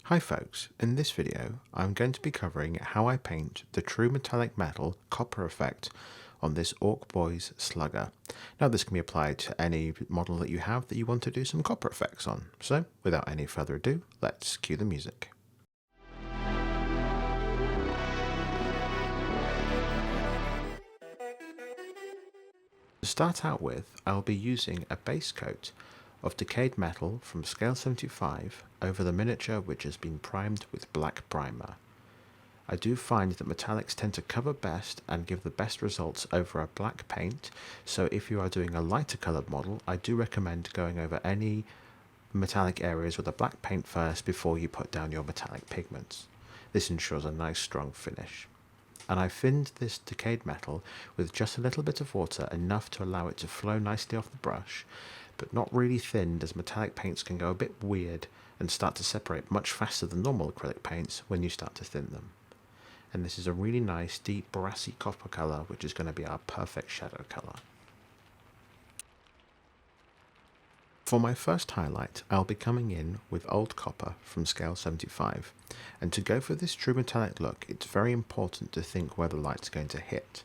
Hi folks, in this video I'm going to be covering how I paint the true metallic metal copper effect on this Orc Boys slugger. Now this can be applied to any model that you have that you want to do some copper effects on, so without any further ado, let's cue the music. To start out with, I'll be using a base coat of decayed metal from scale 75 over the miniature which has been primed with black primer. I do find that metallics tend to cover best and give the best results over a black paint, so if you are doing a lighter coloured model, I do recommend going over any metallic areas with a black paint first before you put down your metallic pigments. This ensures a nice strong finish. And I thinned this decayed metal with just a little bit of water, enough to allow it to flow nicely off the brush, but not really thinned, as metallic paints can go a bit weird and start to separate much faster than normal acrylic paints when you start to thin them. And this is a really nice deep brassy copper colour, which is going to be our perfect shadow colour. For my first highlight, I'll be coming in with old copper from scale 75, and to go for this true metallic look, it's very important to think where the light's going to hit.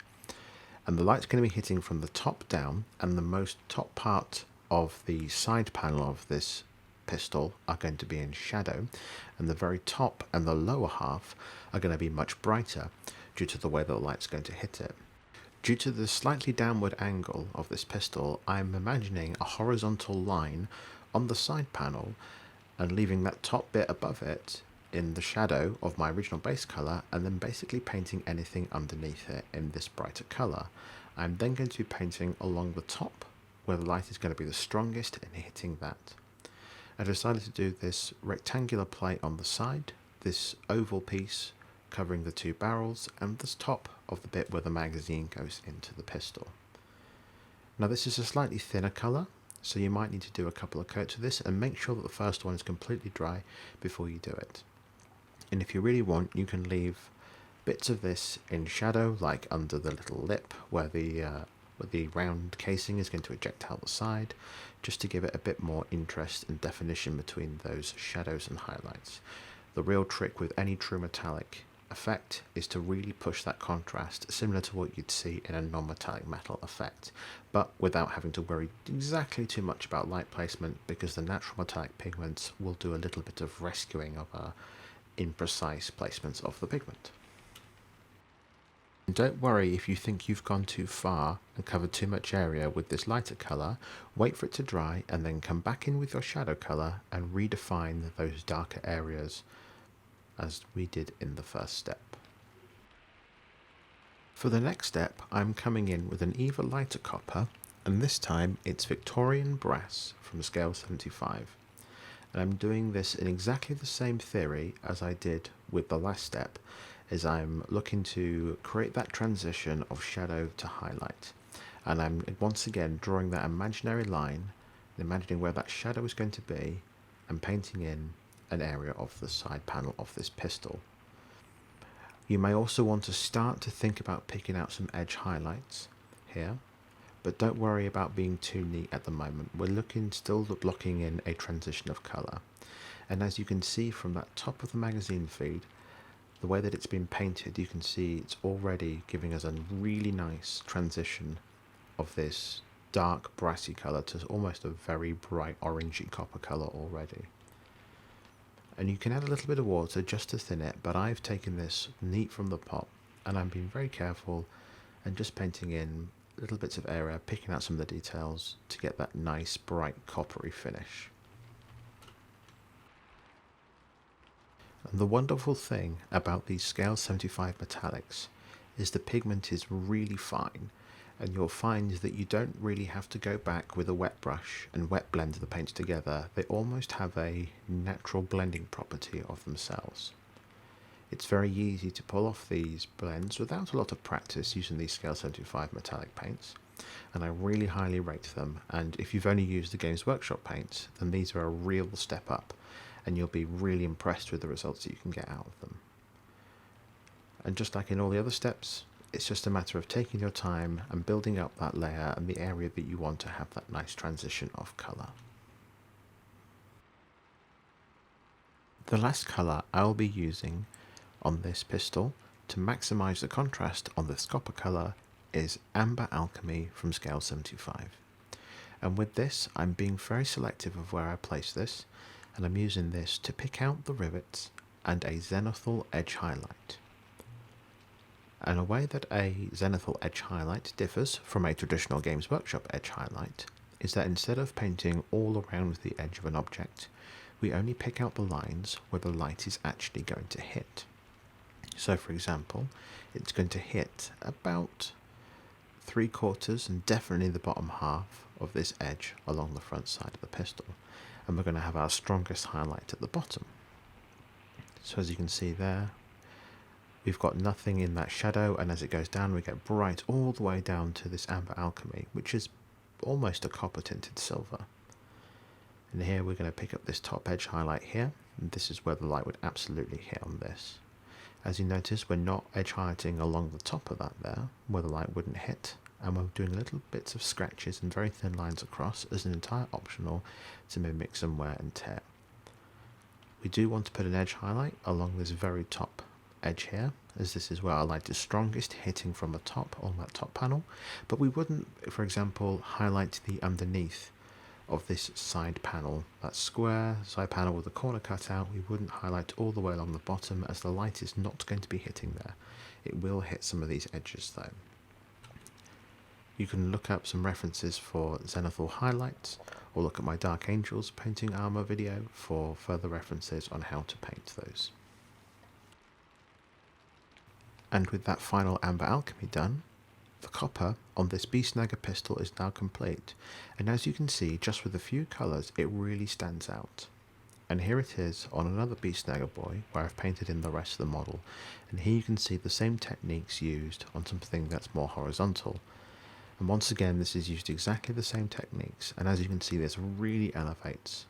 And the light's going to be hitting from the top down, and the most top part of the side panel of this pistol are going to be in shadow, and the very top and the lower half are going to be much brighter due to the way the light's going to hit it. Due to the slightly downward angle of this pistol, I'm imagining a horizontal line on the side panel and leaving that top bit above it in the shadow of my original base colour, and then basically painting anything underneath it in this brighter colour. I'm then going to be painting along the top where the light is going to be the strongest and hitting that. I decided to do this rectangular plate on the side, this oval piece covering the two barrels, and the top of the bit where the magazine goes into the pistol. Now this is a slightly thinner colour, so you might need to do a couple of coats of this and make sure that the first one is completely dry before you do it. And if you really want, you can leave bits of this in shadow, like under the little lip where the round casing is going to eject out the side, just to give it a bit more interest and definition between those shadows and highlights. The real trick with any true metallic effect is to really push that contrast, similar to what you'd see in a non-metallic metal effect, but without having to worry exactly too much about light placement, because the natural metallic pigments will do a little bit of rescuing of imprecise placements of the pigment. And don't worry if you think you've gone too far and covered too much area with this lighter colour. Wait for it to dry and then come back in with your shadow colour and redefine those darker areas as we did in the first step. For the next step, I'm coming in with an even lighter copper, and this time it's Victorian brass from scale 75. And I'm doing this in exactly the same theory as I did with the last step, as I'm looking to create that transition of shadow to highlight. And I'm once again drawing that imaginary line, imagining where that shadow is going to be, and painting in an area of the side panel of this pistol. You may also want to start to think about picking out some edge highlights here, but don't worry about being too neat at the moment. We're still locking in a transition of colour. And as you can see from that top of the magazine feed, the way that it's been painted, you can see it's already giving us a really nice transition of this dark brassy colour to almost a very bright orangey copper colour already. And you can add a little bit of water just to thin it, but I've taken this neat from the pot and I'm being very careful and just painting in little bits of area, picking out some of the details to get that nice bright coppery finish. And the wonderful thing about these scale 75 metallics is the pigment is really fine, and you'll find that you don't really have to go back with a wet brush and wet blend the paints together. They almost have a natural blending property of themselves. It's very easy to pull off these blends without a lot of practice using these scale 75 metallic paints, and I really highly rate them. And if you've only used the Games Workshop paints, then these are a real step up, and you'll be really impressed with the results that you can get out of them. And just like in all the other steps, it's just a matter of taking your time and building up that layer and the area that you want to have that nice transition of colour. The last colour I will be using on this pistol to maximise the contrast on this copper colour is Amber Alchemy from scale 75. And with this I'm being very selective of where I place this, and I'm using this to pick out the rivets and a zenithal edge highlight. And a way that a zenithal edge highlight differs from a traditional Games Workshop edge highlight is that instead of painting all around the edge of an object, we only pick out the lines where the light is actually going to hit. So for example, it's going to hit about 3/4 and definitely the bottom half of this edge along the front side of the pistol, and we're going to have our strongest highlight at the bottom. So as you can see there, we've got nothing in that shadow, and as it goes down we get bright all the way down to this Amber Alchemy, which is almost a copper tinted silver. And here we're going to pick up this top edge highlight here, and this is where the light would absolutely hit on this. As you notice, we're not edge highlighting along the top of that there, where the light wouldn't hit, and we're doing little bits of scratches and very thin lines across as an entire optional to mimic some wear and tear. We do want to put an edge highlight along this very top edge here, as this is where our light is strongest, hitting from the top on that top panel, but we wouldn't, for example, highlight the underneath of this side panel, that square side panel with the corner cut out. We wouldn't highlight all the way along the bottom, as the light is not going to be hitting there. It will hit some of these edges though. You can look up some references for zenithal highlights, or look at my Dark Angels painting armor video for further references on how to paint those. And with that final Amber Alchemy done, the copper on this Beast Snagger pistol is now complete, and as you can see, just with a few colours it really stands out. And here it is on another Beast Snagger boy where I've painted in the rest of the model, and here you can see the same techniques used on something that's more horizontal. And once again this is used exactly the same techniques, and as you can see this really elevates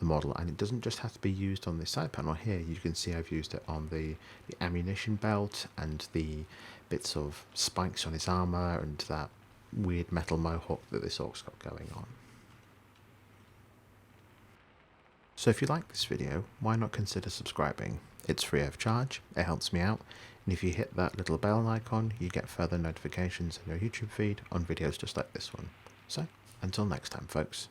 the model, and it doesn't just have to be used on this side panel here. You can see I've used it on the ammunition belt and the bits of spikes on his armor and that weird metal mohawk that this orc's got going on. So if you like this video, why not consider subscribing? It's free of charge, it helps me out, and if you hit that little bell icon you get further notifications in your YouTube feed on videos just like this one. So until next time folks,